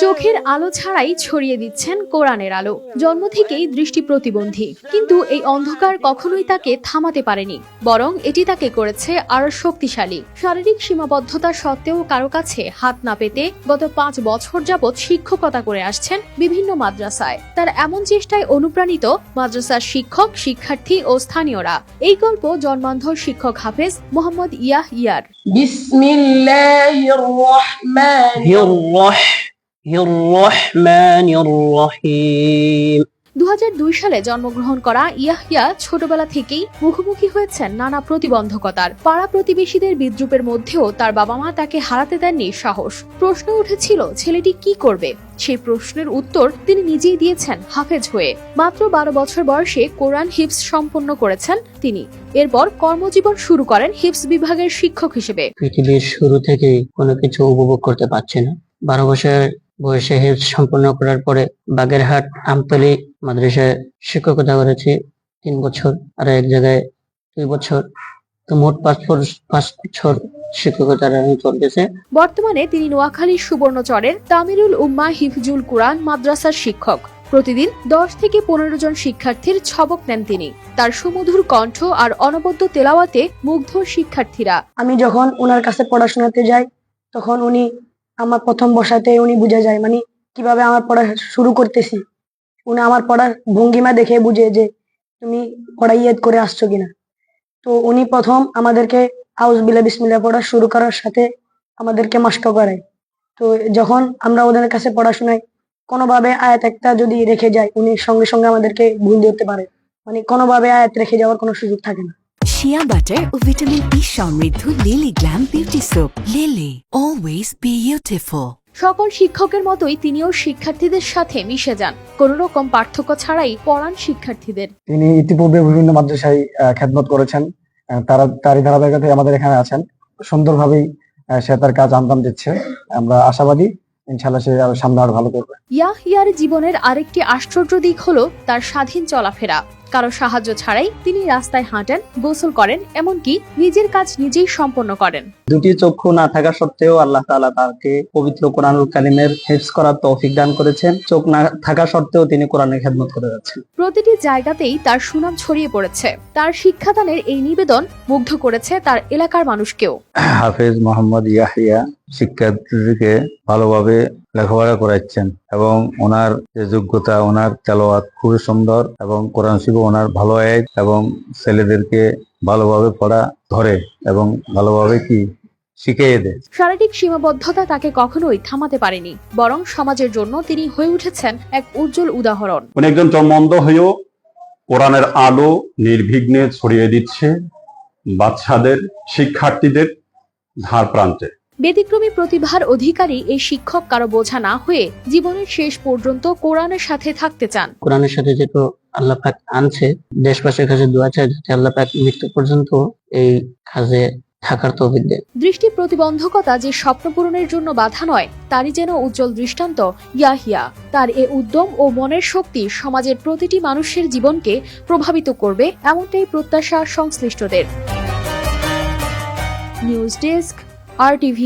চোখের আলো ছাড়াই ছড়িয়ে দিচ্ছেন কোরআনের আলো। জন্ম থেকেই দৃষ্টি প্রতিবন্ধী, কিন্তু এই অন্ধকার কখনোই তাকে থামাতে পারেনি, বরং এটি তাকে করেছে আরো শক্তিশালী। শারীরিক সীমাবদ্ধতা সত্ত্বেও কারো কাছে হাত না পেতে গত 5 বছর যাবৎ শিক্ষকতা করে আসছেন বিভিন্ন মাদ্রাসায়। তার এমন চেষ্টায় অনুপ্রাণিত মাদ্রাসার শিক্ষক, শিক্ষার্থী ও স্থানীয়রা। এই গল্প জন্মান্ধ শিক্ষক হাফেজ মোহাম্মদ ইয়াহিয়ার। বিসমিল্লাহির রহমানির রহিম। 2002 সালে জন্মগ্রহণ করা ইয়াহিয়া ছোটবেলা থেকেই মুখোমুখি হয়েছেন নানা প্রতিবন্ধকতার। পাড়া প্রতিবেশীদের বিদ্রুপের মধ্যেও তার বাবা মা তাকে হারাতে দেননি সাহস। প্রশ্ন উঠেছিল ছেলেটি কি করবে। সেই প্রশ্নের উত্তর তিনি নিজেই দিয়েছেন হাফেজ হয়ে। মাত্র 12 বছর বয়সে কোরআন হিফজ সম্পন্ন করেছেন তিনি। এরপর কর্মজীবন শুরু করেন হিফজ বিভাগের শিক্ষক হিসেবে। পৃথিবীর শুরু থেকেই কোনো কিছু উপভোগ করতে পারছি না। 12 বছর বয়সে হিফজ সম্পন্ন করার পরে বাগেরহাট আমতলী মাদ্রাসায় শিক্ষকতা করেছি 3 বছর, আর এক জায়গায় 2 বছর। তো মোট 5 বছর শিক্ষকতার চলতেছে। বর্তমানে তিনি নোয়াখালীর সুবর্ণচরের তামিরুল উম্মাহ হিফজুল কুরআন মাদ্রাসার শিক্ষক। প্রতিদিন 10 থেকে 15 জন শিক্ষার্থীর ছবক নেন তিনি। তার সুমধুর কণ্ঠ আর অনবদ্য তেলাওয়াতে মুগ্ধ শিক্ষার্থীরা। আমি যখন ওনার কাছে পড়াশোনাতে যাই, তখন উনি আমার প্রথম বসাতে উনি বুঝে যায়, মানে কিভাবে আমার পড়া শুরু করতেছি। উনি আমার পড়ার ভঙ্গিমা দেখে বুঝে যে তুমি পড়া ইয়াদ করে আসছো কিনা। তো উনি প্রথম আমাদেরকে আউজ বিল্লাহ বিসমিল্লাহ পড়া শুরু করার সাথে আমাদেরকে মাস্ক করায়। তো যখন আমরা ওদের কাছে পড়াশোনায় কোনোভাবে আয়াত একটা যদি রেখে যায়, উনি সঙ্গে সঙ্গে আমাদেরকে ভুল ধরতে পারে, মানে কোনোভাবে আয়াত রেখে যাওয়ার কোনো সুযোগ থাকে না। শিয়া বাটার ও ভিটামিন ই সমৃদ্ধ lily glam beauty soap. Lily, always beautiful. সকল শিক্ষকের মতোই তিনিও শিক্ষার্থীদের সাথে মিশে যান। কোন রকম পার্থক্য ছাড়াই পড়ান শিক্ষার্থীদের। তিনি ইতিপূর্বে বিভিন্ন মাদ্রাসায় খেদমত করেছেন, তারই ধারাবাহিকতায় আমাদের এখানে আছেন। সুন্দরভাবেই সে তার কাজ আঞ্জাম দিচ্ছে। আমরা আশাবাদী ইনশাআল্লাহ সে সামনে আরো ভালো করবে। ইয়াহিয়ার জীবনের আরেকটি আশ্চর্য দিক হলো তার স্বাধীন চলাফেরা। কারো সাহায্য ছাড়াই তিনি রাস্তায় হাঁটেন, গোসল করেন, এমনকি নিজের কাজ নিজেই সম্পন্ন করেন। দুটি চক্ষু না থাকা সত্ত্বেও আল্লাহ তাআলা তাকে পবিত্র কোরআনুল কারীমের হিফজ করার তৌফিক দান করেছেন। চোখ না থাকা সত্ত্বেও তিনি কোরআনের খেদমত করে যাচ্ছেন। প্রতিটি জায়গাতেই তার সুনাম ছড়িয়ে পড়েছে। তার শিক্ষাদানের এই নিবেদন মুগ্ধ করেছে তার এলাকার মানুষকেও। হাফেজ মোহাম্মদ ইয়াহিয়া শিক্ষার্থীদেরকে ভালোভাবে লেখাপড়া করাচ্ছেন এবং ওনার যে যোগ্যতা, ওনার তেলাওয়াত খুবই সুন্দর এবং কোরআন শিখে ওনার ভালো আয়াত এবং ছেলেদেরকে ভালোভাবে পড়া ধরে এবং ভালোভাবে কি শিখিয়ে দেয়। শারীরিক সীমাবদ্ধতা তাকে কখনোই থামাতে পারেনি, বরং সমাজের জন্য তিনি হয়ে উঠেছেন এক উজ্জ্বল উদাহরণ। উনি একজন জন্মন্ধ হয়েও কোরআনের আলো নির্বিঘ্নে ছড়িয়ে দিচ্ছে বাচ্চাদের, শিক্ষার্থীদের ধার প্রান্তে। ব্যতিক্রমী প্রতিভার অধিকারী এই শিক্ষক কারো বোঝা না হয়ে জীবনের শেষ পর্যন্ত কোরআনের সাথে থাকতে চান। কোরআনের সাথে যেহেতু আল্লাহ পাক আনছে, দেশবাসীর কাছে দোয়া চাই যাতে আল্লাহ পাক মৃত্যু পর্যন্ত এই কাজে থাকার তৌফিক দেন। দৃষ্টি প্রতিবন্ধকতা যে স্বপ্ন পূরণের জন্য বাধা নয়, তারই যেন উজ্জ্বল দৃষ্টান্ত ইয়াহিয়া। তার এ উদ্যম ও মনের শক্তি সমাজের প্রতিটি মানুষের জীবনকে প্রভাবিত করবে, এমনটাই প্রত্যাশা সংশ্লিষ্টদের। News desk, RTV।